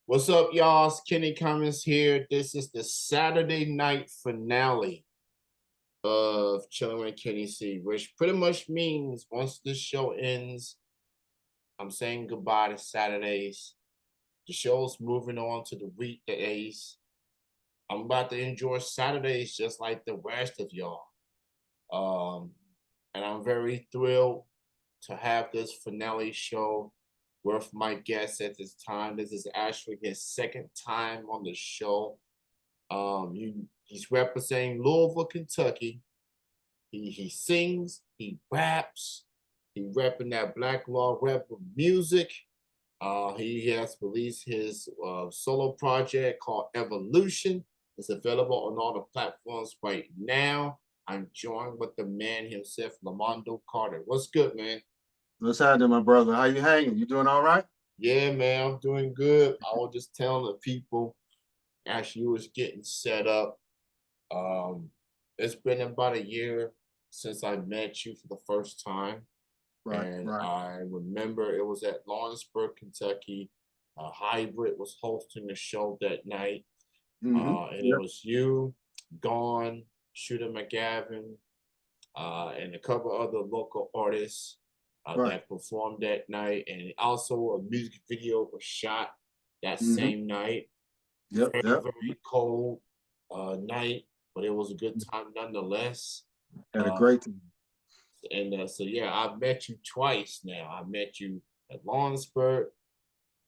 What's up, y'all? It's Kenny Cummins here. This is the Saturday night finale of Chilling with Kenny C, which pretty much means once this show ends, I'm saying goodbye to Saturdays. The show's moving on to the weekdays. I'm about to enjoy Saturdays just like the rest of y'all. Um, and I'm very thrilled to have this finale show with my guest at this time. This is actually his second time on the show. He's representing Louisville, Kentucky. He sings, he raps, he repping that Black Law rapper music. He has released his solo project called Evolution. It's available on all the platforms right now. I'm joined with the man himself, Lamondo Carter. What's good, man? What's happening, my brother? How you hanging? You doing all right? Yeah, man, I'm doing good. I was just telling the people as you was getting set up. Um, it's been about a year since I met you for the first time. Right, And right. I remember it was at Lawrenceburg, Kentucky. Hybrid was hosting the show that night. And it Yep, was you, Gone, Shooter McGavin, and a couple other local artists right. that performed that night. And also a music video was shot that hmm same night. Yep, Very, yep. very cold night, but it was a good time nonetheless. Had a Uh, great time. so yeah, I've met you twice now. I met you at Lawrenceburg,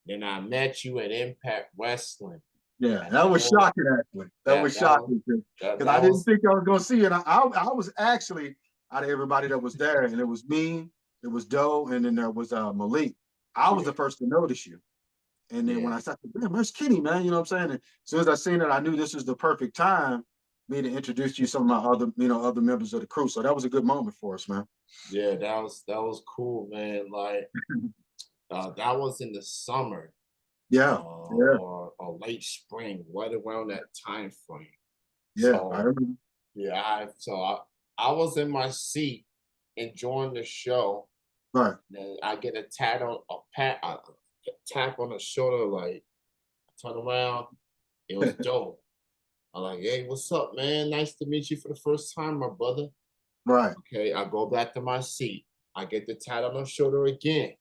then I met you at Impact Wrestling. Yeah, And that was shocking, actually. That was that was shocking because I that didn't was think I was going to see it. I was actually out of everybody that was there, and it was me, it was Doe, and then there was Malik. I was yeah, the first to notice you. And then when yeah, I started, damn, where's Kenny, man? You know what I'm saying? And as soon as I seen it, I knew this was the perfect time me to introduce you to some of my other, other members of the crew. So that was a good moment for us, man. yeah. That was cool, man. Like that was in the summer Yeah, yeah, or late spring, right around that time frame. yeah. I So remember. yeah, I was in my seat enjoying the show. Right. Then I get a tat on a tap on the shoulder, like I turn around, it was dope. I'm like, hey, what's up, man? Nice to meet you for the first time, my brother. Right. Okay, I go back to my seat. I get the tat on the shoulder again.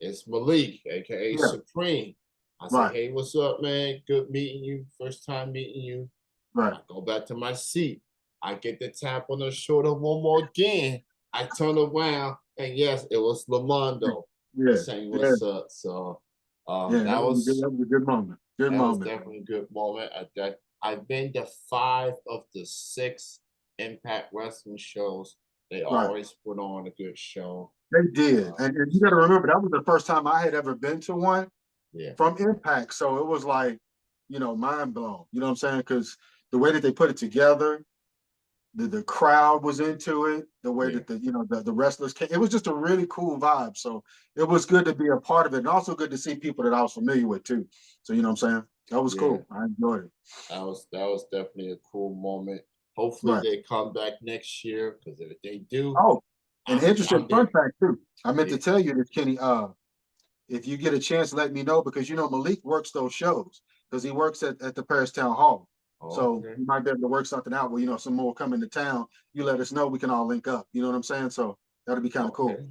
It's Malik, aka Yeah. Supreme. I say, Right. hey, what's up, man? Good meeting you. First time meeting you. Right. I go back to my seat. I get the tap on the shoulder one more again. I turn around, and yes, it was Lamondo Yeah. saying Yeah. what's up. So Yeah. that was That was a good moment. Good that was moment. definitely a good moment. I've been to 5 of the 6 Impact Wrestling shows. They Right. always put on a good show. They did. Uh, And you got to so remember, that was the first time I had ever been to one yeah, from Impact. So it was like, mind blown. You know what I'm saying? Because the way that they put it together, the crowd was into it, the way yeah, that the wrestlers came. It was just a really cool vibe. So it was good to be a part of it. And also good to see people that I was familiar with too. So you know what I'm saying? That was yeah. cool. I enjoyed it. That was definitely a cool moment. Hopefully Right. they come back next year because if they do, Oh, an I'm interesting I'm fun there. fact too. I meant to Yeah. tell you this, Kenny. If you get a chance, let me know because Malik works those shows because he works at the Paris Town Hall. Oh, So okay. you might be able to work something out where some more come into town. You let us know, we can all link up. You know what I'm saying? So that'll be kind of cool. Okay.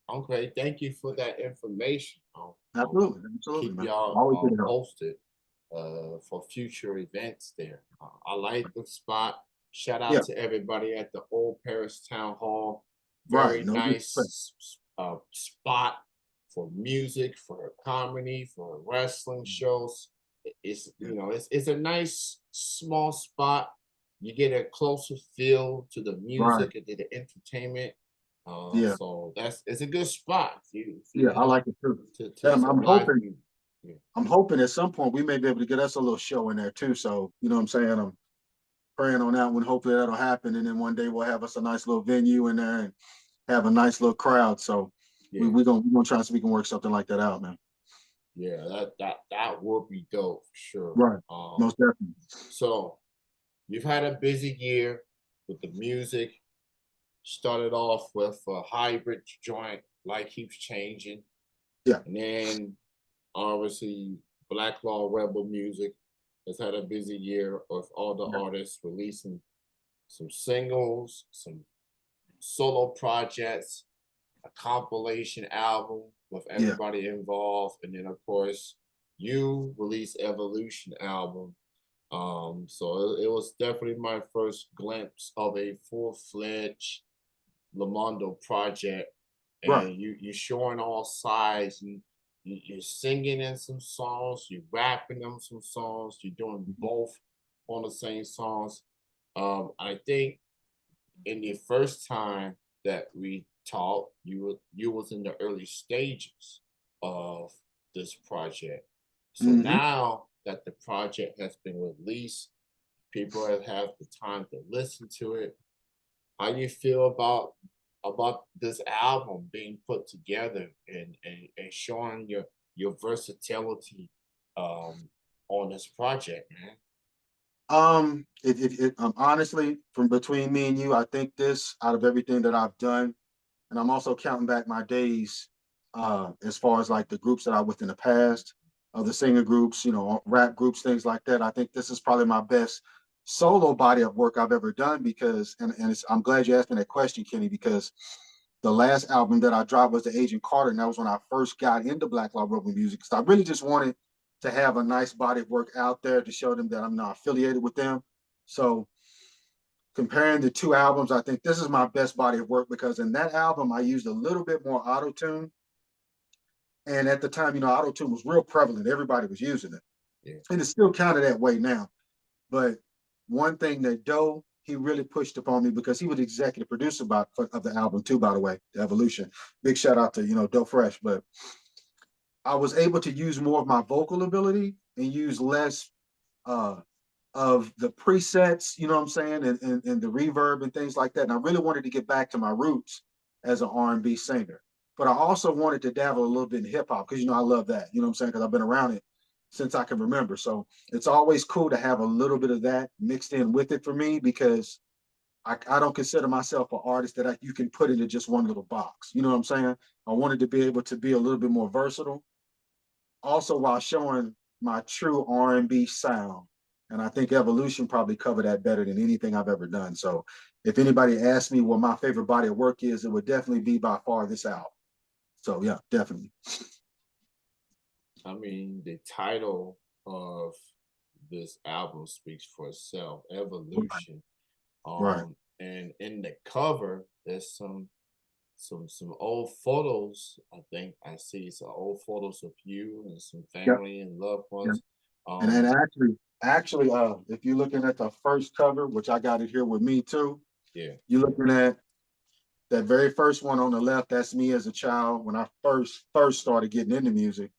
Okay. Thank you for that information. I'll Absolutely, absolutely, keep man. y'all Always good to help. posted for future events there. I like the spot. Shout out Yeah, to everybody at the Old Paris Town Hall. right. Very No disrespect. nice spot for music, for comedy, for wrestling shows. It's Yeah, it's a nice small spot. You get a closer feel to the right. music and to the entertainment. Yeah, So it's a good spot if you yeah. I love like it too. to And I'm, some I'm live hoping, music. Yeah. I'm hoping at some point we may be able to get us a little show in there too. So you know what I'm saying? I'm praying on that one. Hopefully that'll happen, and then one day we'll have us a nice little venue in there and have a nice little crowd. So we Yeah, we gonna try to see if we can work something like that out, man. yeah, that would be dope for sure. Right. Most definitely. So you've had a busy year with the music. Started off with a hybrid joint, life keeps changing, Yeah. and then obviously Black Law Rebel Music has had a busy year with all the Yeah. artists releasing some singles, some solo projects, a compilation album with Yeah. everybody involved, and then of course you released Evolution album. So it was definitely my first glimpse of a full-fledged Lamondo project, Right. and you showing all sides, and you're singing in some songs, you're rapping them some songs, you're doing Mhm. both on the same songs. I think in the first time that we talked, you was in the early stages of this project. So Mhm. now that the project has been released, people have had the time to listen to it. How you feel about this album being put together and showing your versatility um on this project, man? Honestly, from between me and you, I think this out of everything that I've done, and I'm also counting back my days, as far as like the groups that I was in the past, the singer groups, rap groups, things like that. I think this is probably my best solo body of work I've ever done because, I'm glad you asked me that question, Kenny, because the last album that I dropped was the Agent Carter, and that was when I first got into Black Law Rebel music. So I really just wanted to have a nice body of work out there to show them that I'm not affiliated with them. So comparing the two albums, I think this is my best body of work because in that album I used a little bit more auto tune, and at the time, auto tune was real prevalent. Everybody was using it, Yeah. and it's still kind of that way now. But one thing that Doe he really pushed upon me because he was the executive producer of the album too. By the way, the Evolution. Big shout out to Doe Fresh, but I was able to use more of my vocal ability and use less uh, of the presets, you know what I'm saying, and the reverb and things like that. And I really wanted to get back to my roots as an R&B singer. But I also wanted to dabble a little bit in hip hop because I love that, you know what I'm saying, because I've been around it since I can remember. So it's always cool to have a little bit of that mixed in with it for me because I don't consider myself an artist that you can put into just one little box. You know what I'm saying? I wanted to be able to be a little bit more versatile also while showing my true R&B sound. And I think Evolution probably covered that better than anything I've ever done. So if anybody asks me what my favorite body of work is, it would definitely be by far this album. So yeah, definitely. I mean, the title of this album speaks for itself, Right. Evolution. Right. And in the cover, there's some old photos. I think I see some old photos of you and some Yeah. family and loved Yeah. ones. And Um, actually, if you're looking at the first cover, which I got it here with me too, yeah, you're looking at that very first one on the left. That's me as a child when I first started getting into music.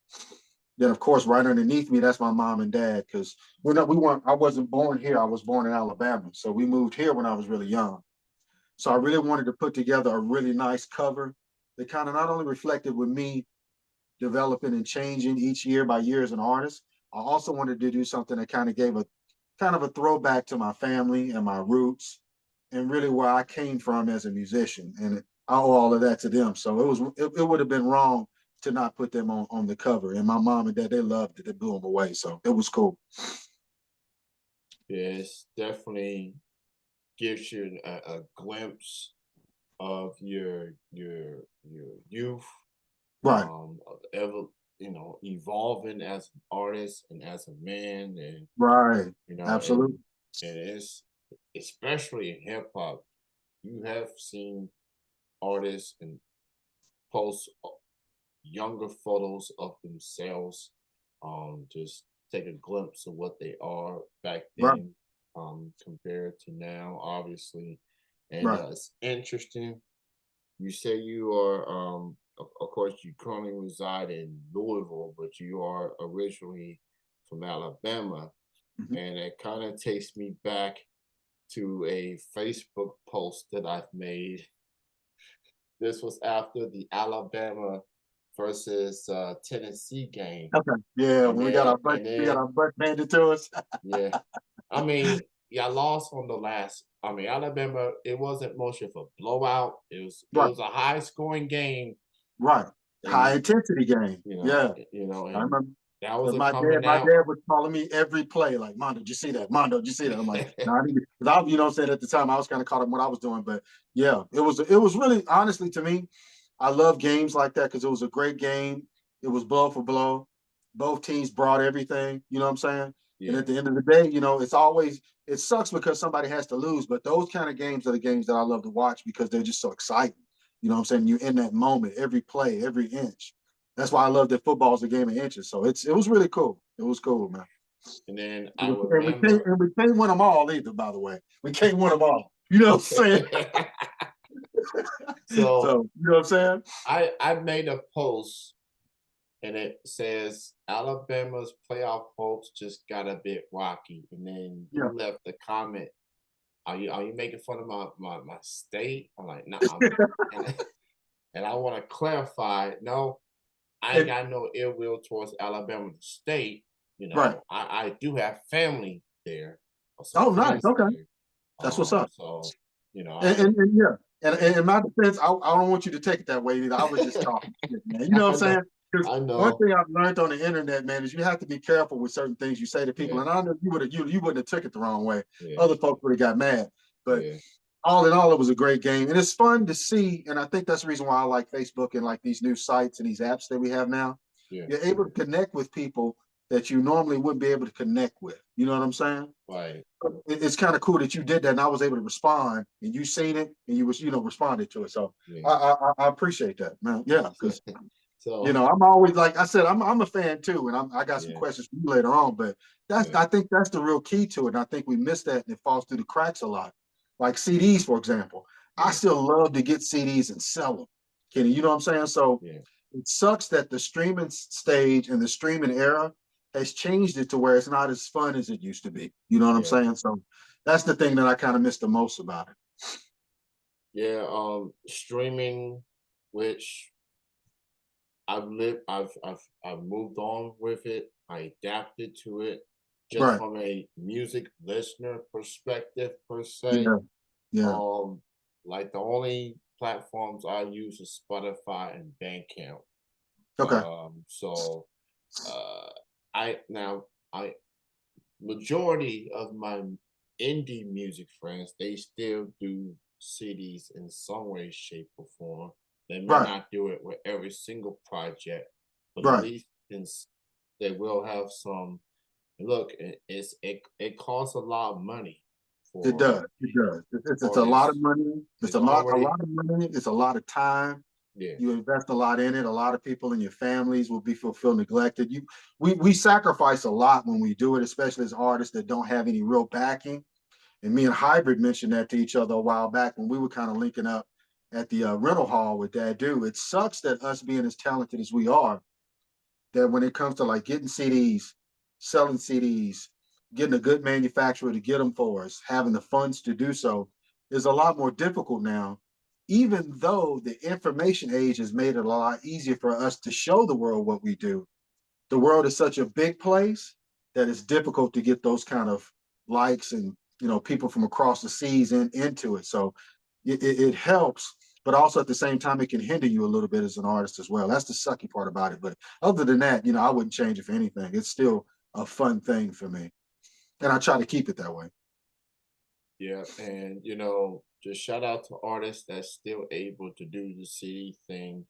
Then, of course, right underneath me, that's my mom and dad. Because we weren't. I wasn't born here. I was born in Alabama, so we moved here when I was really young. So I really wanted to put together a really nice cover that kind of not only reflected with me developing and changing each year by year as an artist. I also wanted to do something that kind of gave a kind of a throwback to my family and my roots and really where I came from as a musician. And I owe all of that to them. So it would have been wrong to not put them on the cover. And my mom and dad, they loved it. They blew them away. So it was cool. yeah, it's definitely gives you a glimpse of your youth, Right. ever evolving as an artist and as a man, and Right. you know, and Absolutely. and it's especially in hip hop, you have seen artists and post younger photos of themselves, just take a glimpse of what they are back Right. then, compared to now, obviously. And Right. it's interesting. You say you are, of course, you currently reside in Louisville, but you are originally from Alabama. Mhm. And it kind of takes me back to a Facebook post that I've made. This was after the Alabama versus Tennessee game, Okay. Yeah, and when then we got our butt handed to us. yeah, I mean, yeah, lost on the last. I mean, Alabama. It wasn't much of a blowout. It Right. was a high scoring game, Right. and High intensity game. you know, Yeah. you know, I and remember. That was But a my coming dad out. was calling me every play, like, Mondo, did you see that? Mondo, did you see that? I'm like, no, I didn't. Because I, you know what I'm saying, at the time, I was kind of caught up in what I was doing. But yeah, it was really, honestly, to me, I love games like that because it was a great game. It was blow for blow. Both teams brought everything, you know what I'm saying? And Yeah, at the end of the day, it's always, it sucks because somebody has to lose, but those kind of games are the games that I love to watch because they're just so exciting. You know what I'm saying? You're in that moment, every play, every inch. That's why I love that football is a game of inches. So it was really cool. It was cool, man. and then I And remember. we can't win them all either, by the way. We can't win them all. You know what I'm saying? So So, you know what I'm saying? I made a post and it says Alabama's playoff hopes just got a bit rocky, and then Yeah. you left the comment. Are you making fun of my state? I'm like, no, and, and I want to clarify. No, I ain't And, got no ill will towards Alabama the state. right. I do have family there, or some Oh, nice. friends Okay. there. That's what's up. So I And yeah. And yeah. in my defense, I don't want you to take it that way either. I was just talking shit, man. You know what I I'm saying? know, Because I one know. thing I've learned on the internet, man, is you have to be careful with certain things you say to people. Yeah, And I know you wouldn't have took it the wrong way. yeah, Other folks would have got mad. But yeah, all in all, it was a great game. And it's fun to see. And I think that's the reason why I like Facebook and like these new sites and these apps that we have now. yeah. You're able to connect with people that you normally wouldn't be able to connect with. You know what I'm saying? Right. It's kind of cool that you did that and I was able to respond and you seen it and you was, responded to it. So Yeah. I appreciate that, man. Yeah. Because So I'm always, like I said, I'm a fan too, and I got some yeah, questions for you later on. But yeah, I think that's the real key to it. And I think we miss that, and it falls through the cracks a lot. Like CDs, for example, I yeah, still love to get CDs and sell them, Kenny. You know what I'm saying? So yeah, it sucks that the streaming stage and the streaming era has changed it to where it's not as fun as it used to be. You know what I'm yeah, saying? So that's the thing that I kind of miss the most about it. yeah. Streaming, which I've moved on with it. I adapted to it just Right. from a music listener perspective per se. Yeah. Yeah. Um, like the only platforms I use is Spotify and Bandcamp. Okay. So uh, I now I majority of my indie music friends, they still do CDs in some way, shape, or form. They may Right. not do it with every single project, but at Right. least they will have some. Look, it costs a lot of money It for does. It does. It's a lot of artists. money. It's It's a already lot of money. It's a lot of time. yeah, You invest a lot in it. A lot of people in your families will feel neglected. We sacrifice a lot when we do it, especially as artists that don't have any real backing. And me and Hybrid mentioned that to each other a while back when we were kind of linking up at the rental hall with Dad Do. It sucks that us being as talented as we are, that when it comes to like getting CDs, selling CDs, getting a good manufacturer to get them for us, having the funds to do so, is a lot more difficult now, even though the information age has made it a lot easier for us to show the world what we do. The world is such a big place that it's difficult to get those kind of likes and people from across the seas into it. So it helps, but also at the same time it can hinder you a little bit as an artist as well. That's the sucky part about it. But other than that, I wouldn't change it for anything. It's still a fun thing for me, and I try to keep it that way. yeah, and just shout out to artists that's still able to do the CD thing,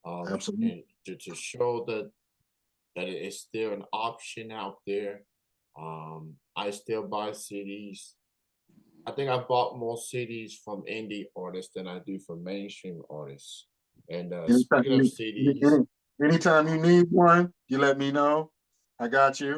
Absolutely. and to show that it is still an option out there. I still buy CDs. I think I bought more CDs from indie artists than I do from mainstream artists. And Anytime speaking of you, CDs, anytime you need one, you let me know. I got you. You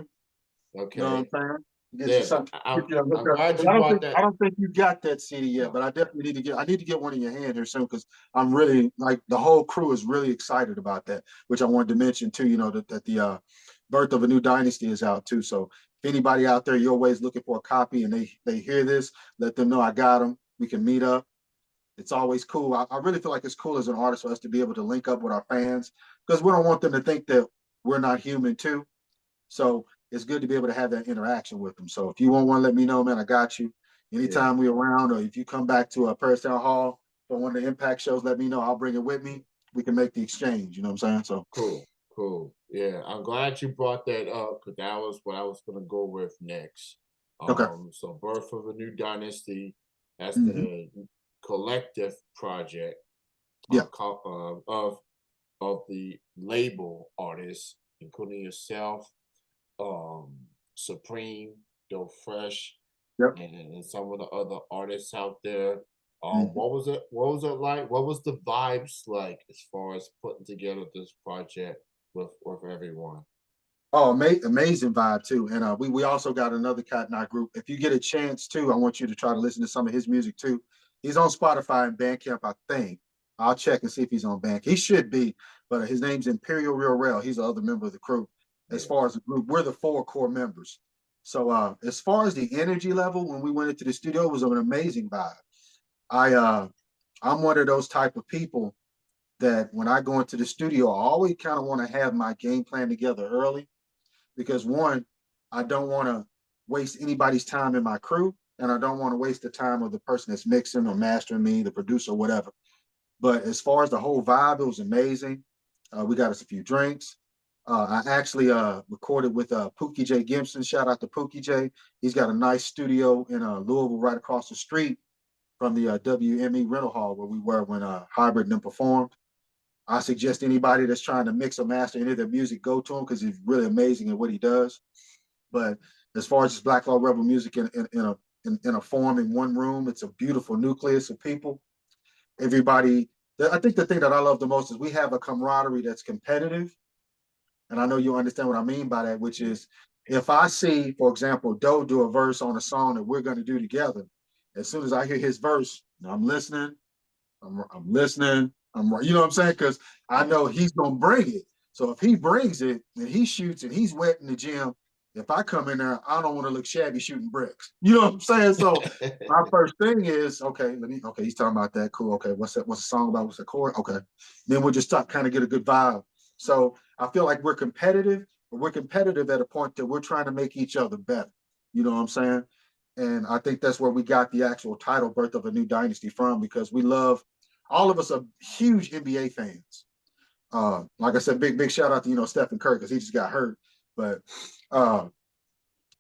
know what okay, I'm saying? Get you yeah, something. Get you a I'm hookup. glad But you brought I that. don't think you got that CD yet, No, but I definitely need to get. I need to get one in your hand here soon because I'm really like the whole crew is really excited about that. Which I wanted to mention too. That the Birth of a New Dynasty is out too. So if anybody out there, you're always looking for a copy, and they hear this, let them know I got them. We can meet up. It's always cool. I really feel like it's cool as an artist for us to be able to link up with our fans because we don't want them to think that we're not human too. So it's good to be able to have that interaction with them. So if you want one, let me know, man. I got you. yeah, Anytime we're around, or if you come back to a Paris Town Hall for one of the Impact shows, let me know. I'll bring it with me. We can make the exchange. You know what I'm saying? So cool, Cool. Yeah, I'm glad you brought that up because that was what I was gonna go with next. Okay. So Birth of a New Dynasty, that's Hmm. the collective project Yeah. of the label artists, including yourself, um, Supreme, Doe Fresh, Yep. and some of the other artists out there. Hmm. What was it? What was it like? What was the vibes like as far as putting together this project with everyone? Oh, amazing vibe too. And we also got another cat in our group. If you get a chance too, I want you to try to listen to some of his music too. He's on Spotify and Bandcamp, I think. I'll check and see if he's on Bandcamp. He should be, but his name's Imperial Real Rail. He's the other member of the crew. As Yeah. far as the group, we're the four core members. So as far as the energy level when we went into the studio, it was an amazing vibe. I I'm one of those type of people that when I go into the studio, I always kind of want to have my game plan together early because one, I don't want to waste anybody's time in my crew, and I don't want to waste the time of the person that's mixing or mastering me, the producer, whatever. But as far as the whole vibe, it was amazing. We got us a few drinks. I actually recorded with Pookie J. Gibson. Shout out to Pookie J. He's got a nice studio in Louisville, right across the street from the WME rental hall where we were when Hybrid and them performed. I suggest anybody that's trying to mix or master any of their music go to him because he's really amazing at what he does. But as far as Black Law Rebel music in a form in one room, it's a beautiful nucleus of people. Everybody, I think the thing that I love the most is we have a camaraderie that's competitive, and I know you understand what I mean by that, which Yeah. is if I see, for example, Doe do a verse on a song that we're going to do together, as soon as I hear his verse, I'm listening, I'm listening. You know what I'm saying? Because I Right. know he's gonna bring it. So if he brings it and he shoots and he's wet in the gym, if I come in there, I don't want to look shabby shooting bricks. You know what I'm saying? So my first thing is okay. Okay. He's talking about that. Cool. Okay. What's that? What's the song about? What's the chord? Okay. Then we'll just start kind of get a good vibe. So I feel like we're competitive, but we're competitive at a point that we're trying to make each other better. You know what I'm saying? And I think that's where we got the actual title Birth of a New Dynasty from because we love all of us are huge NBA fans. Like I said, big shout out to Stephen Curry because he just got hurt. But uh,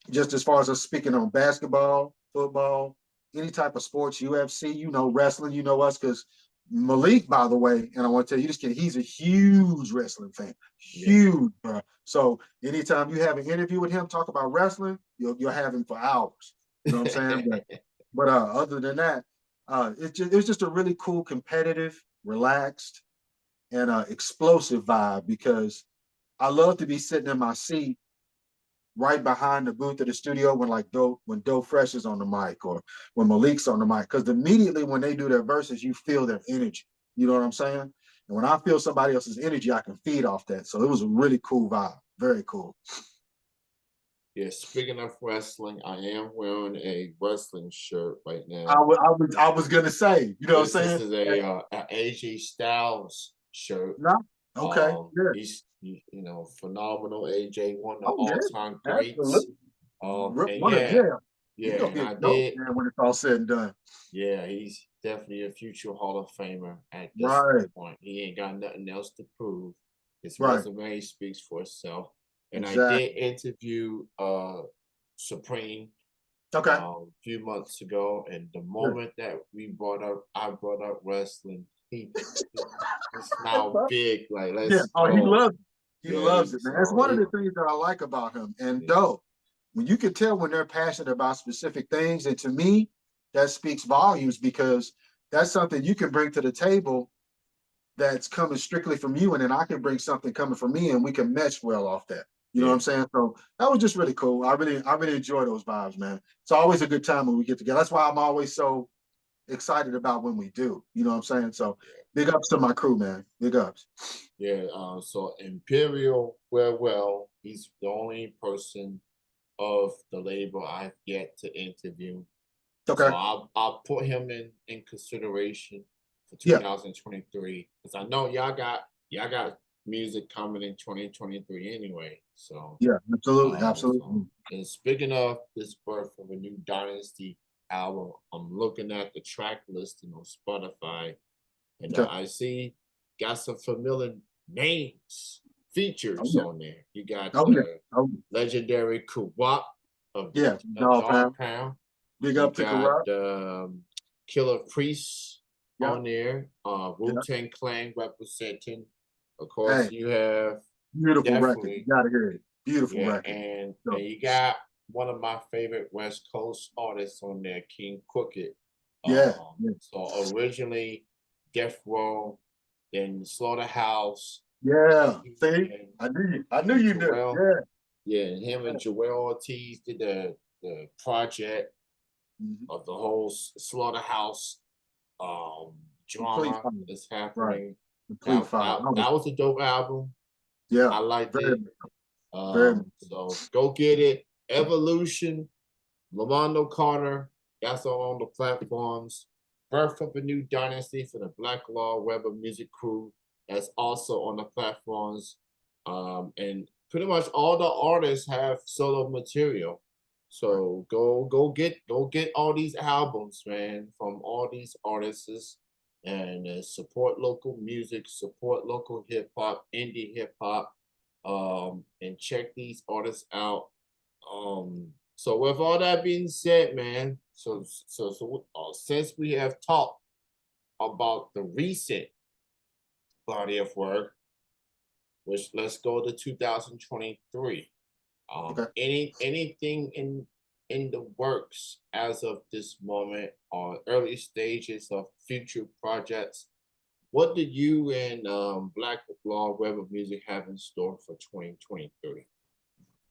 just as far as us speaking on basketball, football, any type of sports, UFC, wrestling, us because Malik, by the way, and I want to tell you this kid, he's a huge wrestling fan, Yeah. huge, bro. So anytime you have an interview with him, talk about wrestling, you'll have him for hours. You know what I'm saying? But other than that, it was just a really cool, competitive, relaxed, and explosive vibe because I love to be sitting in my seat right behind the booth of the studio when Doe Fresh is on the mic or when Malik's on the mic. Because immediately when they do their verses, you feel their energy. You know what I'm saying? And when I feel somebody else's energy, I can feed off that. So it was a really cool vibe. Very cool. Yeah, speaking of wrestling, I am wearing a wrestling shirt right I now. was, I was, I was gonna say, you know what I'm This saying? is a AJ Styles shirt. No? Okay. Yeah. He's phenomenal. AJ, one of the Oh yeah. all-time greats. Absolutely. And One of yeah. He's yeah, gonna and be a I dope did. man when it's all said and done. Yeah, he's definitely a future Hall of Famer at this Right. point. He ain't got nothing else to prove. His Right. resume speaks for itself. And I did Exactly. interview Supreme Okay. a few months ago, and the Yeah. moment that I brought up wrestling, he smiled big, like Yeah. let's Oh, he go. loves it. He Yeah, loves it, man. That's one of he the things that I like about him. And yeah, dope. When you can tell when they're passionate about specific things, and to me, that speaks volumes because that's something you can bring to the table that's coming strictly from you, and then I can bring something coming from me, and we can mesh well off that. You know what yeah. I'm saying? So that was just really cool. I really enjoy those vibes, man. It's always a good time when we get together. That's why I'm always so excited about when we do. You know what I'm saying? So big ups to my crew, man. Big ups. Yeah, so Imperial well, he's the only person of the label I've yet to interview. So Okay. I'll put him in consideration for Yeah. 2023 because I know y'all got music coming in 2023 anyway. So Yeah. Absolutely. Absolutely. and speaking of this Birth of a New Dynasty album, I'm looking at the track listing on Spotify, and Okay. I see got some familiar names features yeah. on there. You got Oh yeah. Oh legendary Kuwap of yeah. Dog Dog pound. Pound. Big You up to got Corrupt. Killer Priest Yeah. on there. Yeah. Wu-Tang Clan representing. Of course, Hey, you have beautiful record. You definitely, gotta hear it. Beautiful yeah, record. and So you got one of my favorite West Coast artists on there, King Crooked. yeah. Yeah. So originally Death Row, then Slaughterhouse, Yeah. he See? and I knew you knew. Joel. Yeah. Yeah, and him and Joel Ortiz did the project Mhm. of the whole Slaughterhouse um Complete drama fire. that's Right. happening. Complete That fire. that that was a dope album. Yeah. I liked Very, it. very much. So go get it. Evolution, Lamondo Carter, that's all on the platforms. Birth of a New Dynasty for the Black Law Weber Music Crew, that's also on the platforms. And pretty much all the artists have solo material. Right. So go get all these albums, man, from all these artists, and support local music, support local hip hop, indie hip hop, and check these artists out. So with all that being said, man, since we have talked about the recent body of work, which let's go to 2023. Okay. Anything in the works as of this moment or early stages of future projects? What do you and Black Law Web of Music have in store for 2023?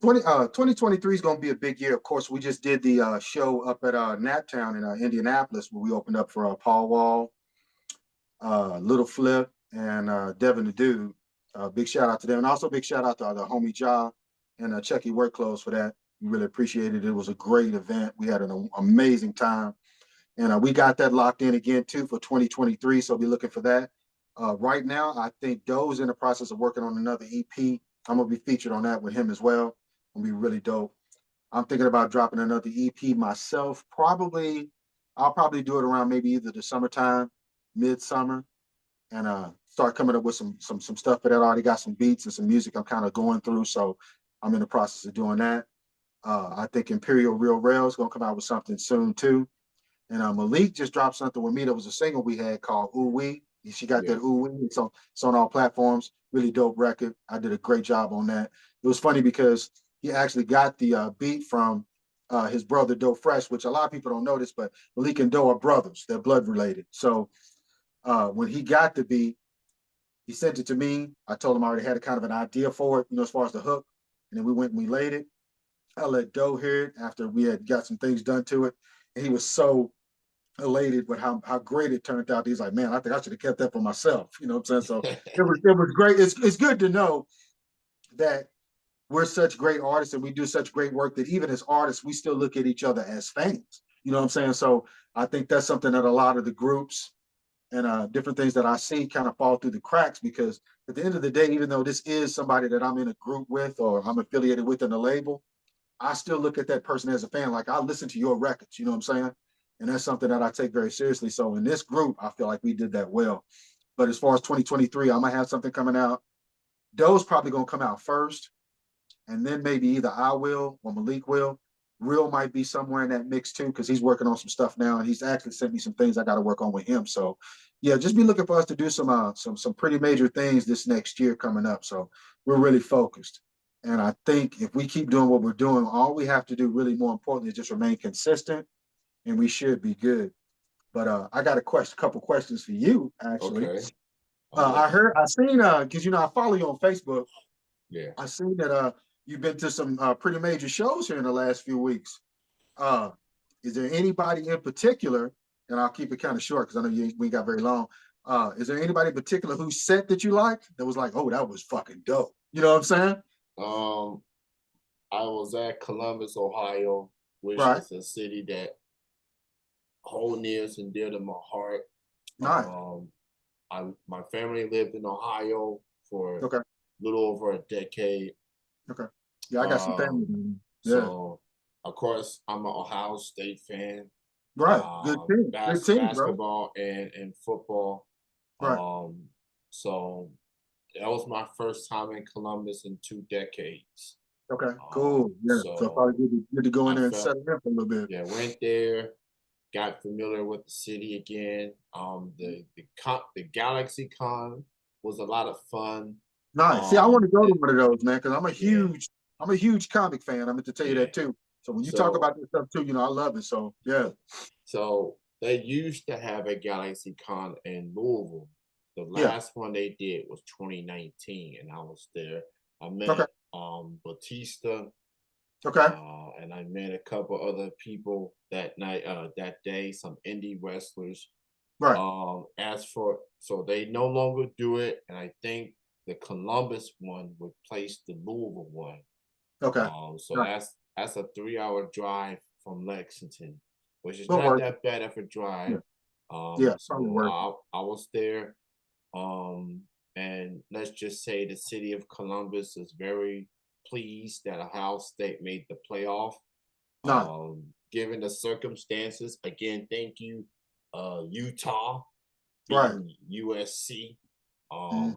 2023 is going to be a big year. Of course, we just did the show up at Naptown in Indianapolis where we opened up for Paul Wall, Little Flip, and Devin the Dude. Big shout out to them. And also big shout out to the homie Ja and Chucky Work Clothes for that. We really appreciated it. It was a great event. We had an amazing time. And we got that locked in again too for 2023. So be looking for that. Right now, I think Doe's in the process of working on another EP. I'm gonna be featured on that with him as well. It'll be really dope. I'm thinking about dropping another EP myself. I'll probably do it around maybe either the summertime, midsummer, and start coming up with some stuff for that. I already got some beats and some music I'm kind of going through, so I'm in the process of doing that. I think Imperial Real Rail is gonna come out with something soon too. And Malik just dropped something with me that was a single we had called Ooh Wee. She got Yeah. that Ooh Wee. It's on all platforms. Really dope record. I did a great job on that. It was funny because he actually got the beat from his brother Doe Fresh, which a lot of people don't notice, but Malik and Doe are brothers. They're blood related. So when he got the beat, he sent it to me. I told him I already had a kind of an idea for it, as far as the hook. And then we went and we laid it. I let Doe hear it after we had got some things done to it. And he was so elated with how great it turned out. He's like, man, I think I should have kept that for myself. You know what I'm saying? So it was great. It's good to know that we're such great artists and we do such great work that even as artists, we still look at each other as fans. You know what I'm saying? So I think that's something that a lot of the groups and different things that I see kind of fall through the cracks because at the end of the day, even though this is somebody that I'm in a group with or I'm affiliated with in a label, I still look at that person as a fan. Like I listen to your records, you know what I'm saying? And that's something that I take very seriously. So in this group, I feel like we did that well. But as far as 2023, I might have something coming out. Doe's probably gonna come out first, and then maybe either I will or Malik will. Real might be somewhere in that mix too, because he's working on some stuff now, and he's actually sent me some things I got to work on with him. So, yeah, just be looking for us to do some pretty major things this next year coming up. So we're really focused, and I think if we keep doing what we're doing, all we have to do, really more importantly, is just remain consistent, and we should be good. But I got a couple questions for you actually. Okay. I'm I listening. seen because I follow you on Facebook. Yeah. I seen that you've been to some pretty major shows here in the last few weeks. Uh, is there anybody in particular, and I'll keep it kind of short because I know we got very long. Is there anybody in particular whose set that you liked that was like, oh, that was fucking dope? You know what I'm saying? Um, I was at Columbus, Ohio, which Right. is a city that hold near and dear to my heart. Nice. My family lived in Ohio for a Okay. little over a decade. Okay. Yeah, I got some family. Um, Yeah. so of course I'm an Ohio State fan. Right. Good team. Good team, bro. Basketball and football. Right. Um, so that was my first time in Columbus in 2 decades. Okay, cool. Yeah. So probably So good to go in I there and felt, settle in for a little bit. yeah, went there, got familiar with the city again. The Galaxy Con was a lot of fun. Nice. See, I want to go to It, one of those, man, because yeah, I'm a huge comic fan. I meant to tell you yeah. that too. So when you talk So about this stuff too, I love it. So yeah, so they used to have a Galaxy Con in Louisville. The yeah. last one they did was 2019, and I was there. I Okay, met Batista, okay, and I met a couple other people that night, that day, some indie wrestlers. right. As for so they no longer do it, and I think the Columbus one replaced the Louisville one. Okay. So Right. that's a 3 hour drive from Lexington, which is But not worth that bad of a it. drive. Yeah, yeah, probably So worth it. I was there, and let's just say the city of Columbus is very pleased that Ohio State made the playoff. Nice. Given the circumstances, again, thank you, Utah Right. beating USC. Um,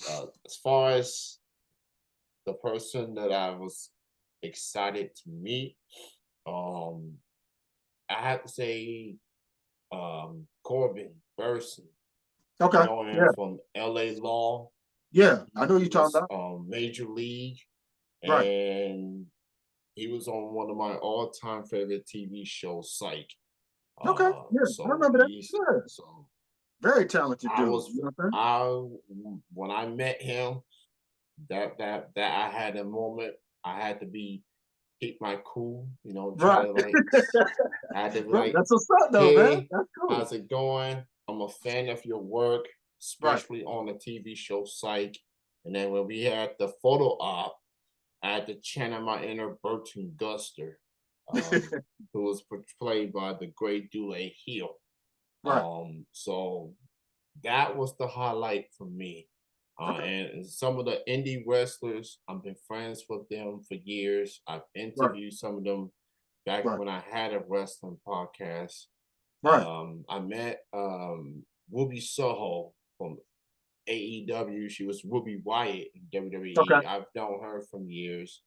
Mhm. as far as the person that I was excited to meet, um, I have to say Corbin Burson. I Okay. know him Yeah. from LA Law. Yeah. I know He you're talking was about. Major League, Right. and he was on one of my all-time favorite TV shows, Psych. Okay. Yeah. I So remember that. he's Yeah. so Very talented I dude. was You know what I'm saying? I when I met him, that I had a moment. I had to be keep my cool, try Right. to like I had to be Right. like, That's what's up though, man. hey, That's cool. how's it going? I'm a fan of your work, Right. especially on the TV show Psych. And then when we had the photo op, I had to channel my inner Burton Guster, um, who was played by the great Dule Hill. Right. So that was the highlight for me. Okay. And some of the indie wrestlers, I've been friends with them for years. I've Right. interviewed some of them back Right. when I had a wrestling podcast. Right. I met Ruby Soho from AEW. She was Ruby Wyatt in Okay. WWE. I've known her from years.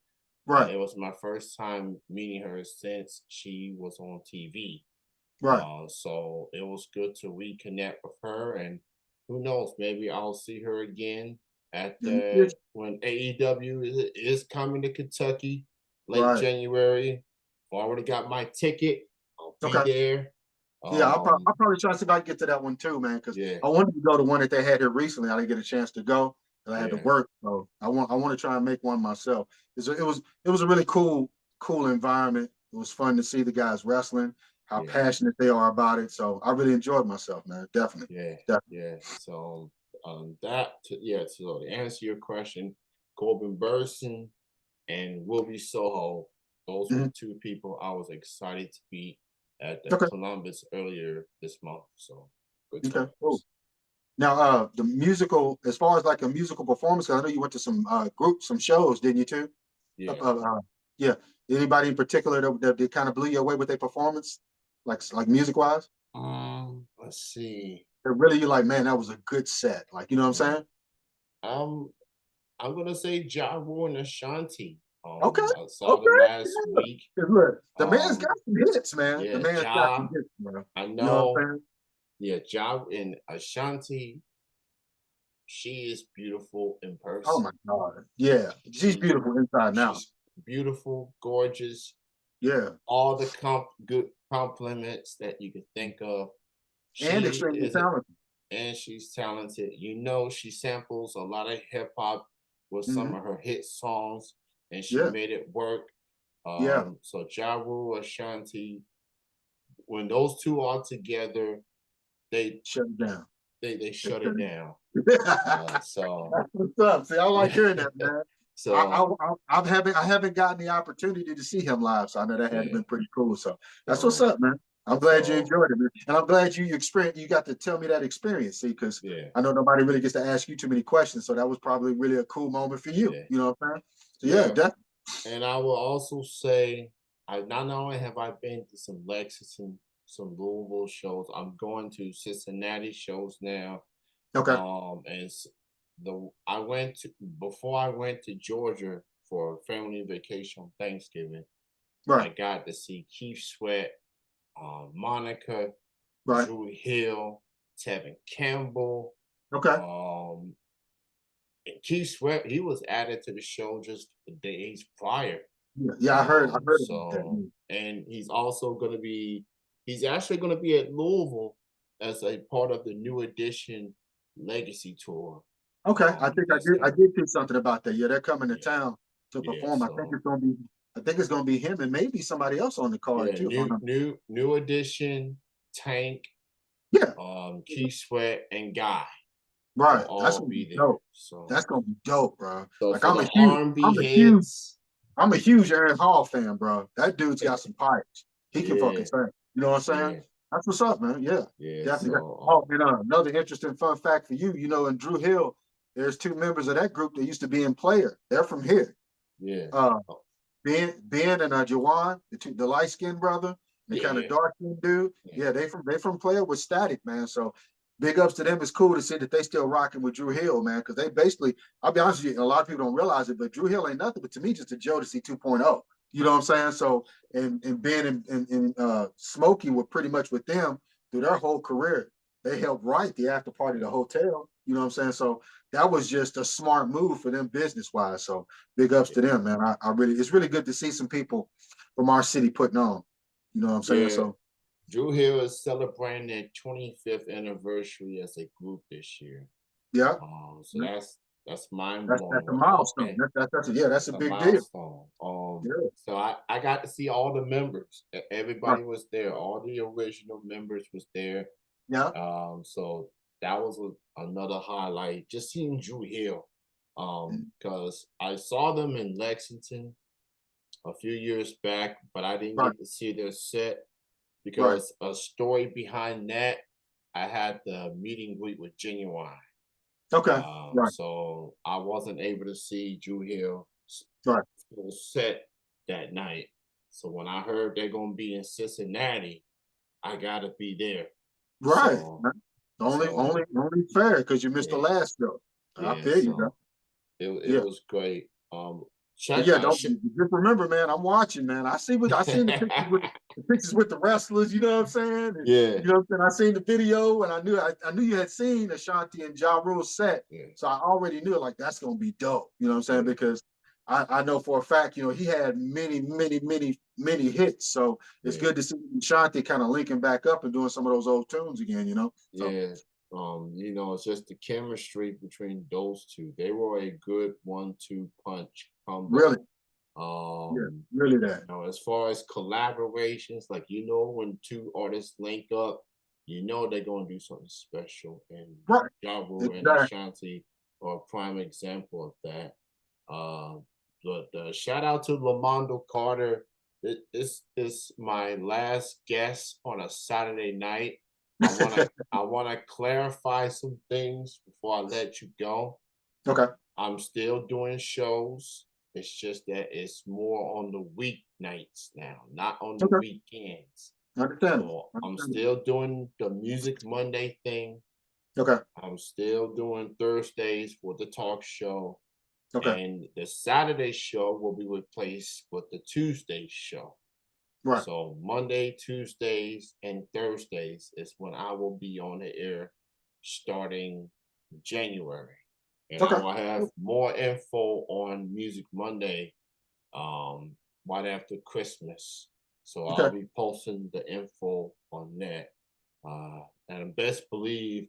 Right. It was my first time meeting her since she was on TV. Right. So it was good to reconnect with her, and who knows, maybe I'll see her again at In the the future. when AEW is coming to Kentucky late Right. January. I've already got my ticket. I'll be Okay. there. Yeah, Um, I'll probably try to see if I can get to that one too, man. Because yeah, I wanted to go to one that they had here recently. I didn't get a chance to go because I had to yeah, work. So I want to try and make one myself. It was a really cool environment. It was fun to see the guys wrestling, how yeah, passionate they are about it. So I really enjoyed myself, man. Definitely, yeah, definitely. yeah. So yeah. So to answer your question, Corbin Burson and Wilby Soho. Those were Mhm. the two people I was excited to be at the Okay, Columbus earlier this month. So good okay, cool. times. Now, the musical, as far as like a musical performance, 'cause I know you went to some groups, some shows, didn't you too? Uh, Yeah. uh, uh, yeah. Anybody in particular that kind of blew you away with their performance, like music wise? Let's see. That really you like, man, that was a good set. Like, you know what I'm Yeah. saying? Um, I'm gonna say Ja Rule and Ashanti. Okay, I saw them okay. last Yeah. week. 'Cause look, the man's got Um, some hits, man. The yeah, man's got some Ja. hits, bro. I You know what I'm know. saying? Yeah, Ja and Ashanti. She is beautiful in Oh person. my God. Yeah. She's She's beautiful inside and out. she's beautiful, gorgeous, Yeah. all the good compliments that you could think of. And She extremely is, talented. and she's talented. She samples a lot of hip hop with some Hmm. of her hit songs, and she Yeah. made it work. Yeah. So Ja Rule, Ashanti, when those two are together, they Shut it down. they shut it down. That's So what's up. See, I like yeah, hearing that, man. so I haven't gotten the opportunity to see him live, so I know that had yeah, been pretty cool. So that's what's so up, man. I'm glad you so enjoyed it, man. And I'm glad you got to tell me that experience. See, because yeah, I know nobody really gets to ask you too many questions, so that was probably really a cool moment for you. yeah, You know what I'm saying? So yeah, yeah. definitely. And I will also say, I not only have I been to some Lexington, some Louisville shows, I'm going to Cincinnati shows now. Okay. And I went to before I went to Georgia for family vacation on Thanksgiving. I Right, got to see Keith Sweat, Monica, right. Drew Hill, Tevin Campbell. Okay. Um, and Keith Sweat, he was added to the show just the days prior. Yeah, yeah, I heard about that. So and he's actually gonna be at Louisville as a part of the New Edition Legacy Tour. Okay, I think That's I coming. did see something about that. Yeah, they're coming to Yeah, town to yeah. perform. So I think it's gonna be him and maybe somebody else on the card yeah, too. If I'm not, New Edition, Tank, yeah, Keith Sweat, and Guy will right. That's all gonna be be there. dope. That's gonna be dope, bro. So Like for the R&B heads, I'm a huge Aaron Hall fan, bro. That dude's got some pipes. He can fucking yeah, sing. You know what I'm saying? yeah, That's what's up, man. Yeah, yeah. definitely. So Oh, and another interesting fun fact for you, in Drew Hill, there's two members of that group that used to be in Player. They're from here. yeah, Uh, oh, Ben and Jawan, the light skinned brother, the kind of yeah, dark skinned dude. yeah, Yeah, they from Player with Static, man. So big ups to them. It's cool to see that they still rocking with Drew Hill, man. Because they basically, I'll be honest with you, a lot of people don't realize it, but Drew Hill ain't nothing but to me just a Jodeci 2.0. You know what I'm saying? So and Ben and Smokey were pretty much with them through their whole career. They helped write the after party, the hotel. You know what I'm saying? So that was just a smart move for them business wise. So big ups yeah. to them, man. I really, it's really good to see some people from our city putting on. You know what I'm saying? Yeah. So Drew Hill is celebrating their 25th anniversary as a group this year. yeah, So that's mind that's blowing. a With all milestone. that, Yeah, that's that's a a big deal. milestone. Yeah, So I got to see all the members. right. Everybody was there. All the original members was there. Yeah, So that was another highlight. Just seeing Drew Hill, mm, because I saw them in Lexington a few years back, but I didn't right, get to see their set right. because a story behind that, I had the meet and greet with Genuine. Okay, right, So I wasn't able to see Drew Hill right, full set that night. So when I heard they're gonna be in Cincinnati, I gotta be there. right. So Only, so only fair because you missed the yeah, last show. I yeah. feel you, bro. So it Yeah. was great. But Check yeah, out don't just remember, man. I'm watching, man. I seen the pictures with the wrestlers. You know what I'm saying? And, yeah, you know what I'm saying? I seen the video, and I knew you had seen Ashanti and Ja Rule set, yeah, so I already knew like that's gonna be dope. You know what I'm saying? yeah, Because I know for a fact, he had many hits. So it's yeah. good to see Ashanti kind of linking back up and doing some of those old tunes again. So Yeah, it's just the chemistry between those two. They were a good 1-2 punch really, combo. yeah, Um, really that. as far as collaborations, like when two artists link up, they're gonna do something special. And Right, Ja Rule and exactly. Ashanti are a prime example of that. Uh, but shout out to Lamondo Carter. This is my last guest on a Saturday night. I wanna clarify some things before I let you go. Okay, I'm still doing shows. It's just that it's more on the weeknights now, not on the okay, weekends. understandable, So I'm understandable. still doing the Music Monday thing. Okay, I'm still doing Thursdays for the talk show. okay, And the Saturday show will be replaced with the Tuesday show. right. So Monday, Tuesdays, and Thursdays is when I will be on the air starting January. And I Okay. will have more info on Music Monday right after Christmas. So I'll Okay. be posting the info on that. And best believe,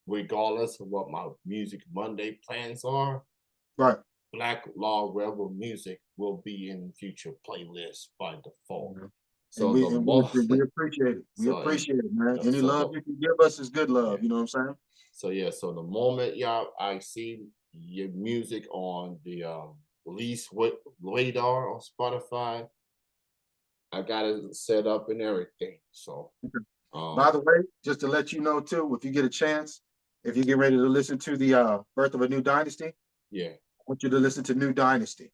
regardless of what my Music Monday plans are, Right. Black Law Rebel music will be in future playlists by default. Mhm. And So the more, we appreciate it. We so and appreciate it, man. Any so love the you can give us is good yeah. love. You know what I'm saying? So yeah. So the moment I see your music on the release with radar on Spotify, I got it set up and everything. So Okay. By um the way, just to let you know too, if you get a chance, if you get ready to listen to the Birth of a New Dynasty, I yeah. want you to listen to New Dynasty.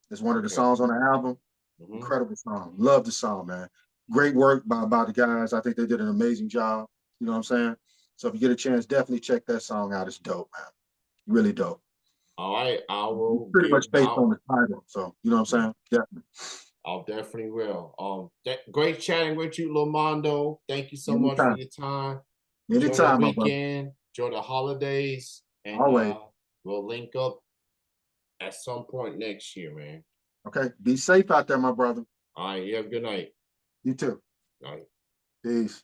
It's one of the Okay. songs on the album. Hmm. Incredible song. Love the song, man. Great work by the guys. I think they did an amazing job. You know what I'm saying? So if you get a chance, definitely check that song out. It's dope, man. really dope. All right, I will Pretty give much based on out. the title. So you know what I'm saying? Yeah. I'll definitely will. Great chatting with you, Lamondo. Thank you so much for Anytime. your time. Enjoy the Anytime, my brother. weekend. Enjoy the holidays, and Always. we'll link up at some point next year, man. Okay. Be safe out there, my brother. All right, you have a good night. You too. All right. Peace.